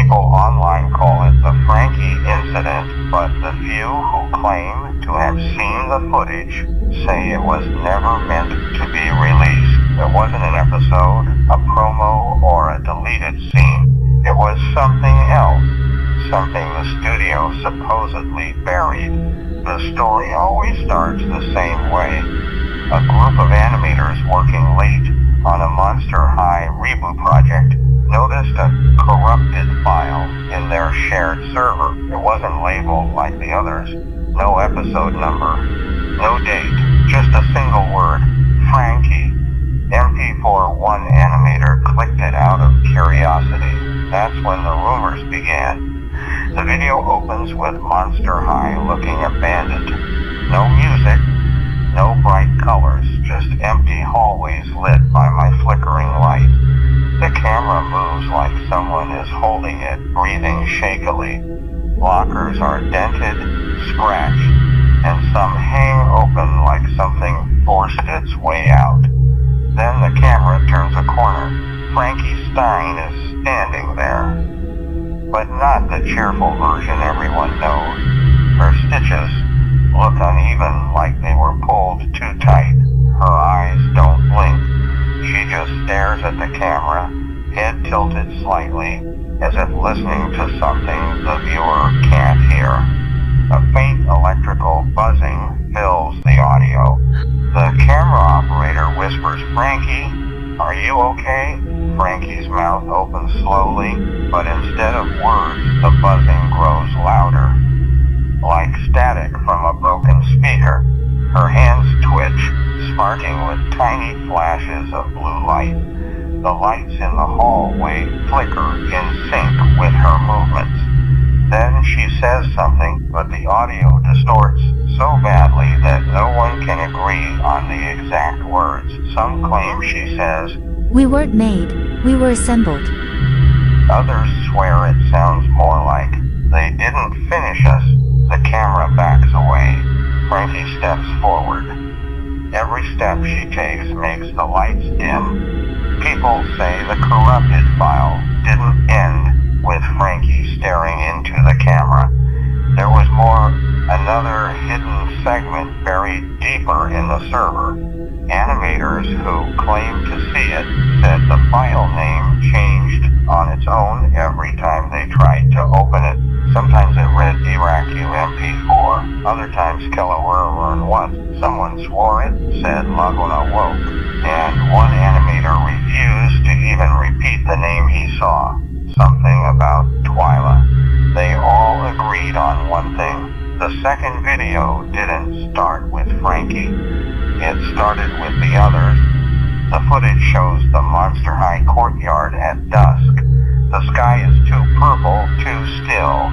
People online call it the Frankie incident, but the few who claim to have seen the footage say it was never meant to be released. It wasn't an episode, a promo, or a deleted scene. It was something else, something the studio supposedly buried. The story always starts the same way. A group of animators working late on a Monster High reboot project noticed a corrupted file in their shared server. It wasn't labeled like the others. No episode number, no date, just a single word, Frankie. MP4 one animator clicked it out of curiosity. That's when the rumors began. The video opens with Monster High looking abandoned. No music, no bright colors, just empty hallways lit by my flickering light. The camera moves like someone is holding it, breathing shakily. Lockers are dented, scratched, and some hang open like something forced its way out. Then the camera turns a corner. Frankie Stein is standing there. But not the cheerful version everyone knows. Her stitches look uneven, like they were pulled too tight. Her eyes don't blink. She just stares at the camera, head tilted slightly, as if listening to something the viewer can't hear. A faint electrical buzzing fills the audio. The camera operator whispers, "Frankie, are you okay?" Frankie's mouth opens slowly, but instead of words, the buzzing grows louder. Like static from a broken speaker. Her hands twitch, sparking with tiny flashes of blue light. The lights in the hallway flicker in sync with her movements. Then she says something, but the audio distorts so badly that no one can agree on the exact words. Some claim she says, "We weren't made, we were assembled." Others swear it sounds more like, "They didn't finish us." The camera backs away. Frankie steps forward. Every step she takes makes the lights dim. People say the corrupted file didn't end with Frankie staring into the camera. There was more, another hidden segment buried deeper in the server. Animators who claimed to see it said the file name changed on its own every time they tried to open it. Sometimes it read Diracu MP4, other times Kellerwerren 1. Someone swore it said Laguna Woke, and one animator refused to even repeat the name he saw, something about Twyla. They all agreed on one thing. The second video didn't start with Frankie. It started with the others. The footage shows the Monster High courtyard at dusk. The sky is too purple, too still.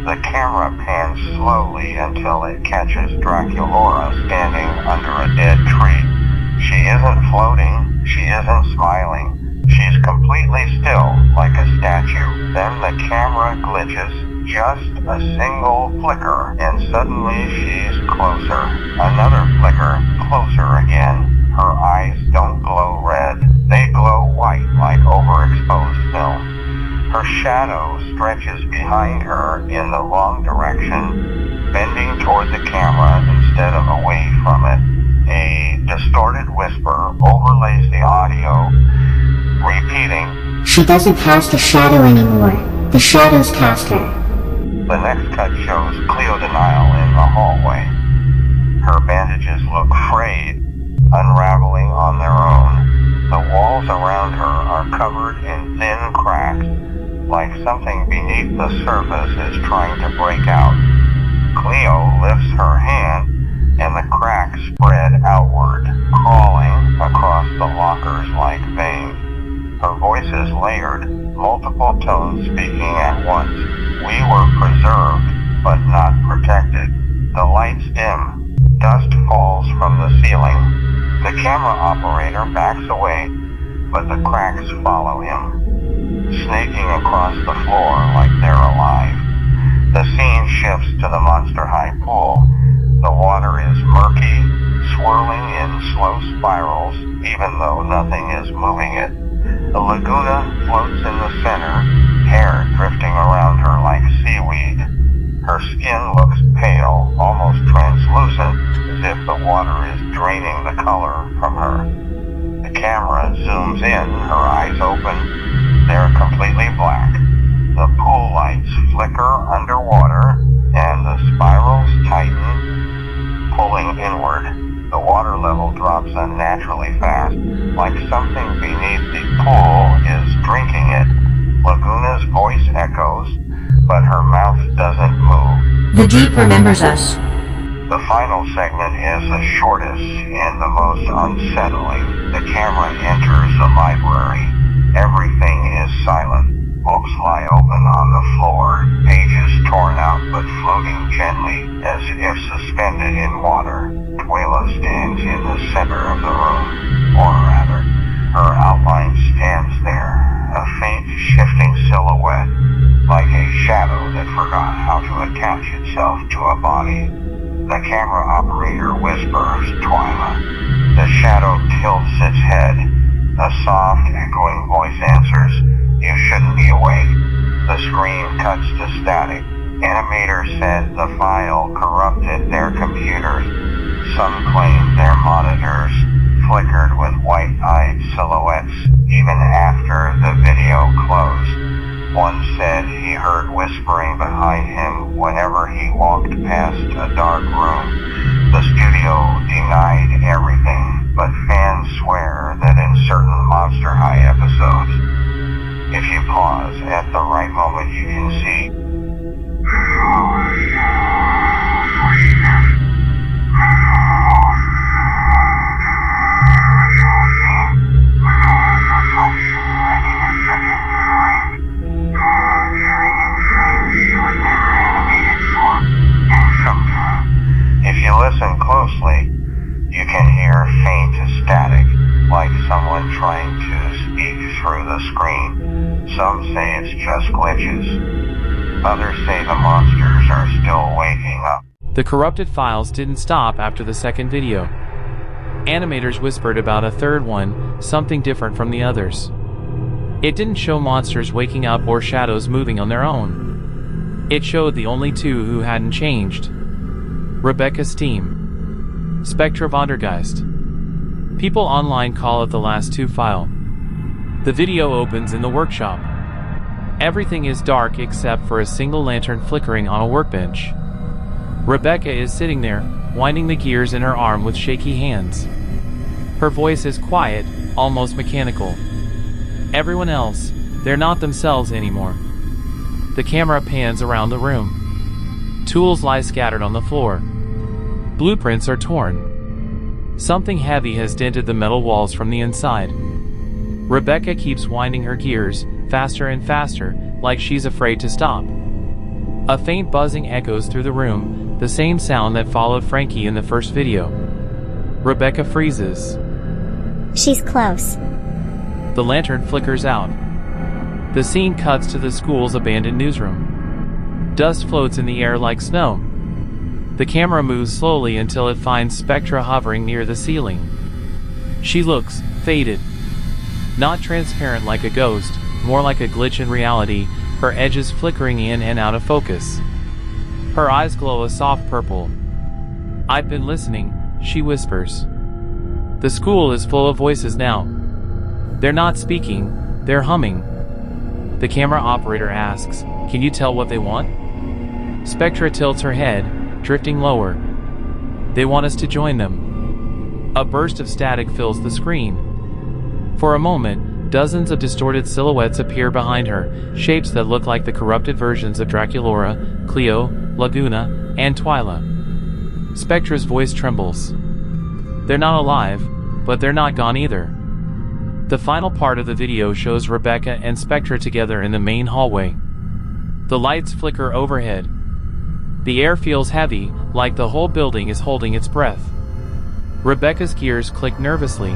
The camera pans slowly until it catches Draculaura standing under a dead tree. She isn't floating, she isn't smiling. She's completely still, like a statue. Then the camera glitches, just a single flicker, and suddenly she's closer. Another flicker, closer again. Her eyes don't glow red. They glow white like overexposed film. Her shadow stretches behind her in the wrong direction, bending toward the camera instead of away from it. A distorted whisper overlays the audio, repeating, "She doesn't cast a shadow anymore. The shadows cast her." The next cut shows Cleo Denial in the hallway. Her bandages look frayed, unraveling on their own. The walls around her are covered in thin cracks, like something beneath the surface is trying to break out. Cleo lifts her hand, and the cracks spread outward, crawling across the lockers like veins. Her voice is layered, multiple tones speaking at once. We were preserved, but not protected. The lights dim. Dust falls from the ceiling. The camera operator backs away, but the cracks follow him, snaking across the floor like they're alive. The scene shifts to the Monster High pool. The water is murky, swirling in slow spirals, even though nothing is moving it. The Laguna floats in the center, hair drifting the water is draining the color from her. The camera zooms in, her eyes open. They're completely black. The pool lights flicker underwater, and the spirals tighten, pulling inward. The water level drops unnaturally fast, like something beneath the pool is drinking it. Laguna's voice echoes, but her mouth doesn't move. The deep remembers us. The final segment is the shortest and the most unsettling. The camera enters the library. Everything is silent. Books lie open on the floor, pages torn out but floating gently as if suspended in water. Twyla stands in the center of the room, or rather, her outline stands there, a faint shifting silhouette, like a shadow that forgot how to attach itself to a body. The camera operator whispers, "Twyla." The shadow tilts its head. A soft, echoing voice answers, "You shouldn't be awake." The screen cuts to static. Animator said the file corrupted their computers. Some claimed their monitors flickered with white-eyed silhouettes even after the video closed. One said he heard whispering behind him whenever he walked past a dark room. The studio denied everything, but fans swear that in certain Monster High episodes, if you pause at the right moment, you can see if you listen closely, you can hear faint static, like someone trying to speak through the screen. Some say it's just glitches. Others say the monsters are still waking up. The corrupted files didn't stop after the second video. Animators whispered about a third one, something different from the others. It didn't show monsters waking up or shadows moving on their own. It showed the only two who hadn't changed. Rebecca's team. Spectra Vondergeist. People online call it the last two file. The video opens in the workshop. Everything is dark except for a single lantern flickering on a workbench. Rebecca is sitting there, winding the gears in her arm with shaky hands. Her voice is quiet, almost mechanical. Everyone else, they're not themselves anymore. The camera pans around the room. Tools lie scattered on the floor. Blueprints are torn. Something heavy has dented the metal walls from the inside. Rebecca keeps winding her gears, faster and faster, like she's afraid to stop. A faint buzzing echoes through the room, the same sound that followed Frankie in the first video. Rebecca freezes. She's close. The lantern flickers out. The scene cuts to the school's abandoned newsroom. Dust floats in the air like snow. The camera moves slowly until it finds Spectra hovering near the ceiling. She looks faded. Not transparent like a ghost, more like a glitch in reality, her edges flickering in and out of focus. Her eyes glow a soft purple. "I've been listening," she whispers. The school is full of voices now. They're not speaking, they're humming. The camera operator asks, "Can you tell what they want?" Spectra tilts her head, drifting lower. "They want us to join them." A burst of static fills the screen. For a moment, dozens of distorted silhouettes appear behind her, shapes that look like the corrupted versions of Draculaura, Cleo, Laguna, and Twyla. Spectra's voice trembles. They're not alive, but they're not gone either. The final part of the video shows Rebecca and Spectra together in the main hallway. The lights flicker overhead. The air feels heavy, like the whole building is holding its breath. Rebecca's gears click nervously.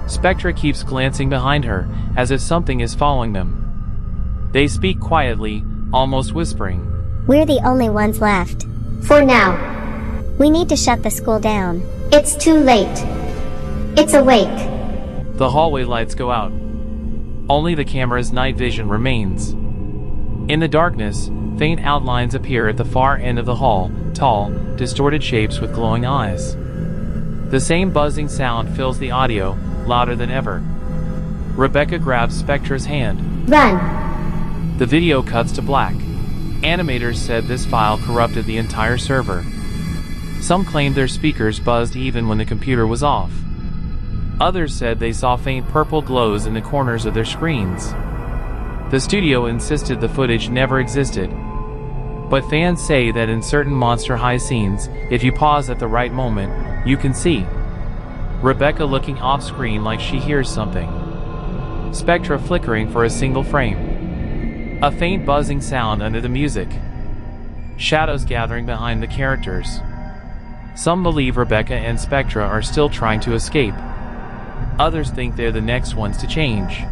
Spectra keeps glancing behind her, as if something is following them. They speak quietly, almost whispering. We're the only ones left. For now. We need to shut the school down. It's too late. It's awake. The hallway lights go out. Only the camera's night vision remains. In the darkness, faint outlines appear at the far end of the hall, tall, distorted shapes with glowing eyes. The same buzzing sound fills the audio, louder than ever. Rebecca grabs Spectra's hand. Run. The video cuts to black. Animators said this file corrupted the entire server. Some claimed their speakers buzzed even when the computer was off. Others said they saw faint purple glows in the corners of their screens. The studio insisted the footage never existed. But fans say that in certain Monster High scenes, if you pause at the right moment, you can see Rebecca looking off-screen like she hears something. Spectra flickering for a single frame. A faint buzzing sound under the music. Shadows gathering behind the characters. Some believe Rebecca and Spectra are still trying to escape. Others think they're the next ones to change.